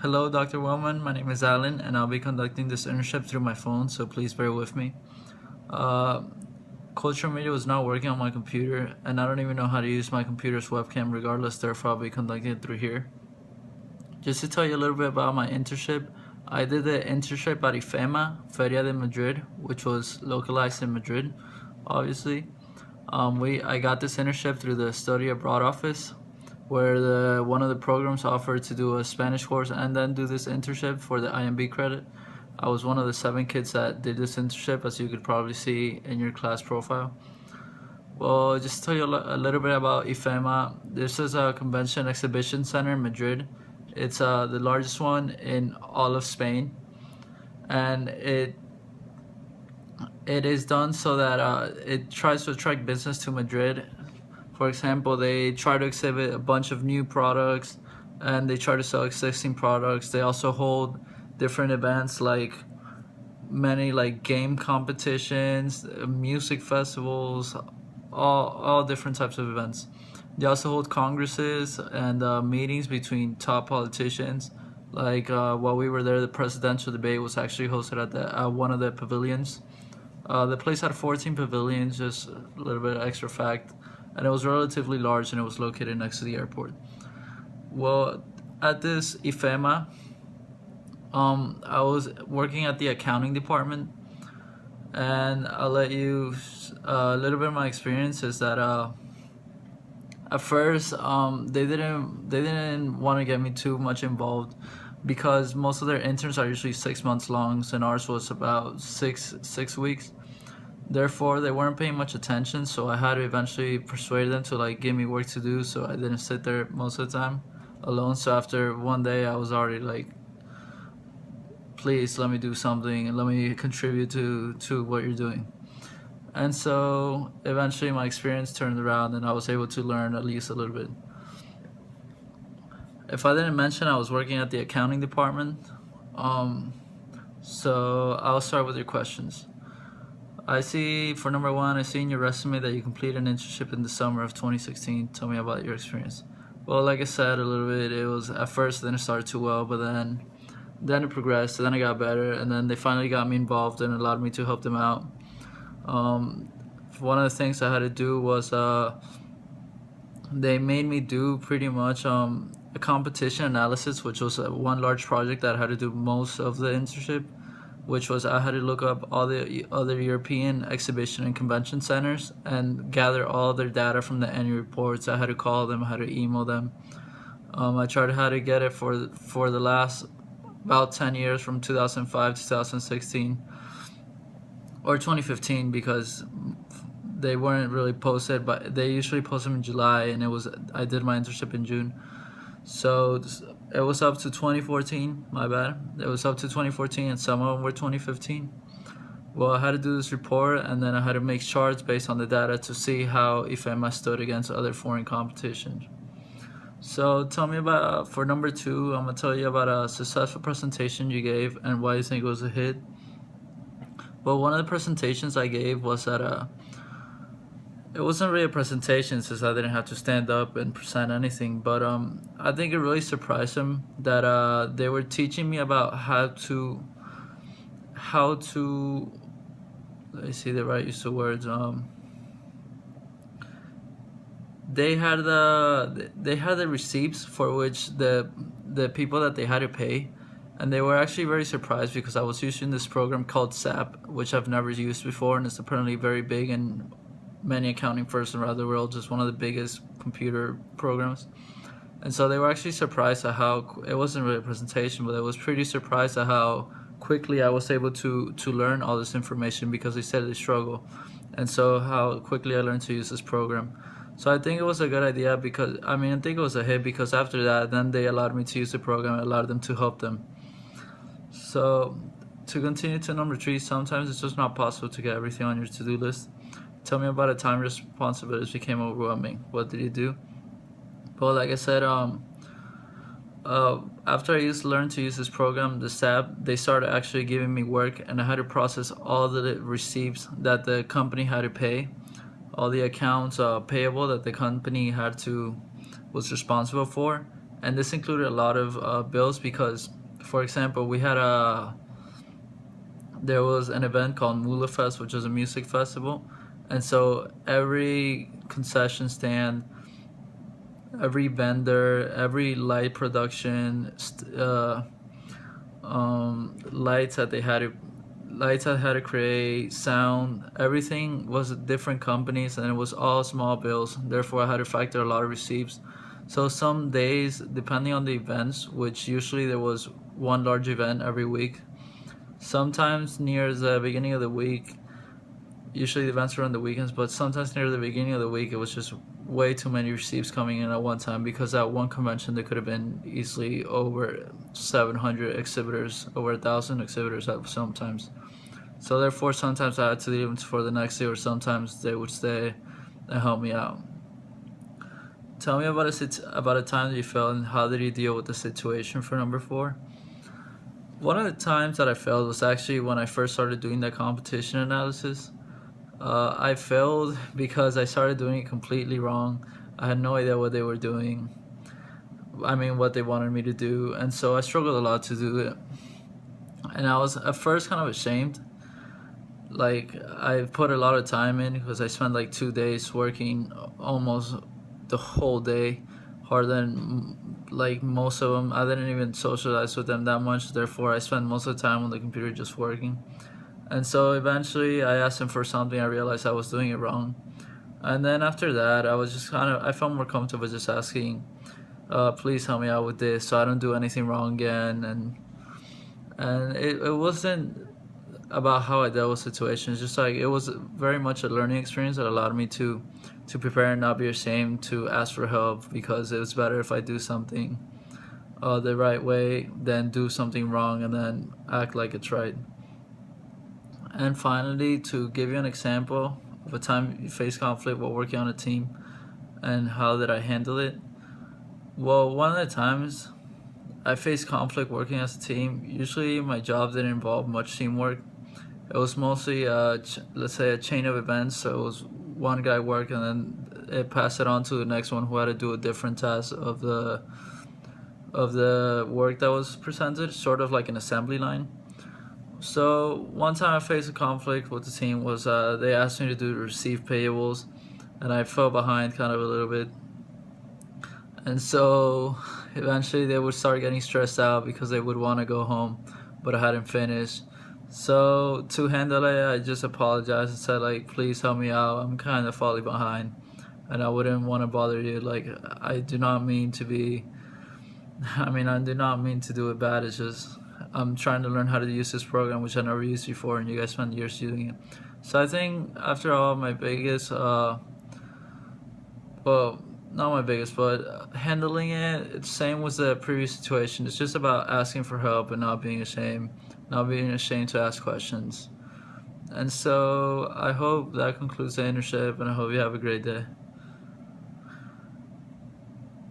Hello, Dr. Wellman. My name is Alan, and I'll be conducting this internship through my phone, so please bear with me. Uh, Cultural media was not working on my computer, and I don't even know how to use my computer's webcam regardless, therefore, I'll be conducting it through here. Just to tell you a little bit about my internship, I did the internship at IFEMA, Feria de Madrid, which was localized in Madrid, obviously. I got this internship through the study abroad office, where one of the programs offered to do a Spanish course and then do this internship for the IMB credit. I was one of the 7 kids that did this internship, as you could probably see in your class profile. Well, just to tell you a little bit about IFEMA. This is a convention exhibition center in Madrid. It's the largest one in all of Spain, and it is done so that it tries to attract business to Madrid. For example, they try to exhibit a bunch of new products, and they try to sell existing products. They also hold different events like many like game competitions, music festivals, all different types of events. They also hold congresses and meetings between top politicians. Like while we were there, the presidential debate was actually hosted at one of the pavilions. The place had 14 pavilions, just a little bit of extra fact, and it was relatively large and it was located next to the airport. Well, at this IFEMA, I was working at the accounting department, and I'll let you a little bit of my experience is that at first they didn't want to get me too much involved because most of their interns are usually 6 months long, and ours was about six weeks. Therefore, they weren't paying much attention, so I had to eventually persuade them to like give me work to do, so I didn't sit there most of the time alone. So after one day, I was already like, please let me do something and let me contribute to what you're doing. And so eventually my experience turned around and I was able to learn at least a little bit. If I didn't mention, I was working at the accounting department. So I'll start with your questions. I see, for number one, I see in your resume that you completed an internship in the summer of 2016. Tell me about your experience. Well, like I said a little bit, it was at first it didn't start too well, but then it progressed, and then it got better, and then they finally got me involved and allowed me to help them out. Um, One of the things I had to do was they made me do pretty much a competition analysis, which was one large project that I had to do most of the internship, which was I had to look up all the other European exhibition and convention centers and gather all their data from the annual reports. I had to call them, I had to email them. I tried how to get it for the last about 10 years, from 2005 to 2016 or 2015, because they weren't really posted, but they usually post them in July, and I did my internship in June. So it was up to 2014, my bad. It was up to 2014, and some of them were 2015. Well, I had to do this report, and then I had to make charts based on the data to see how IFEMA stood against other foreign competitions. So tell me about, for number two, I'm going to tell you about a successful presentation you gave and why you think it was a hit. Well, one of the presentations I gave was at it wasn't really a presentation since I didn't have to stand up and present anything, but I think it really surprised them that they were teaching me about how to let me see the right use of words. They had the receipts for which the people that they had to pay, and they were actually very surprised because I was using this program called SAP, which I've never used before, and it's apparently very big in many accounting firms around the world, just one of the biggest computer programs. And so they were actually surprised at how it wasn't really a presentation, but they was pretty surprised at how quickly I was able to learn all this information, because they said they struggle, and so how quickly I learned to use this program. So I think it was a good idea, because I think it was a hit, because after that then they allowed me to use the program, allowed them to help them. So to continue to number three, sometimes it's just not possible to get everything on your to-do list. Tell me about a time responsibilities became overwhelming. What did you do? Well, like I said, after I learned to use this program, the SAP, they started actually giving me work, and I had to process all the receipts that the company had to pay, all the accounts payable that the company was responsible for, and this included a lot of bills because, for example, there was an event called Mula Fest, which is a music festival, and so every concession stand, every vendor, every light production, lights that they had to lights I had to create, sound, everything was different companies and it was all small bills. Therefore, I had to factor a lot of receipts. So some days, depending on the events, which usually there was one large event every week, sometimes near the beginning of the week, usually the events were on the weekends, but sometimes near the beginning of the week, it was just way too many receipts coming in at one time because at one convention there could have been easily over 700 exhibitors, over 1,000 exhibitors at sometimes. So therefore, sometimes I had to leave them for the next day, or sometimes they would stay and help me out. Tell me about a time that you failed and how did you deal with the situation for number 4? One of the times that I failed was actually when I first started doing that competition analysis. I failed because I started doing it completely wrong. I had no idea what they were doing. I mean, what they wanted me to do. And so I struggled a lot to do it. And I was at first kind of ashamed. Like, I put a lot of time in because I spent like 2 days working almost the whole day, harder than like most of them. I didn't even socialize with them that much. Therefore, I spent most of the time on the computer just working. And so eventually I asked him for something. I realized I was doing it wrong. And then after that, I was just I felt more comfortable just asking, please help me out with this so I don't do anything wrong again. And it wasn't about how I dealt with situations. Just like it was very much a learning experience that allowed me to prepare and not be ashamed to ask for help, because it was better if I do something the right way than do something wrong and then act like it's right. And finally, to give you an example of a time you faced conflict while working on a team and how did I handle it? Well, one of the times I faced conflict working as a team, usually my job didn't involve much teamwork. It was mostly, let's say, a chain of events. So it was one guy work and then it passed it on to the next one who had to do a different task of the work that was presented, sort of like an assembly line. So one time I faced a conflict with the team was they asked me to do the receive payables, and I fell behind kind of a little bit. And so eventually they would start getting stressed out because they would want to go home, but I hadn't finished. So to handle it, I just apologized and said like, please help me out. I'm kind of falling behind, and I wouldn't want to bother you. Like I do not mean to be. I do not mean to do it bad. It's just I'm trying to learn how to use this program, which I never used before, and you guys spent years using it. So I think after all, my biggest, well, not my biggest, but handling it, it's same with the previous situation. It's just about asking for help and not being ashamed to ask questions. And so I hope that concludes the internship, and I hope you have a great day.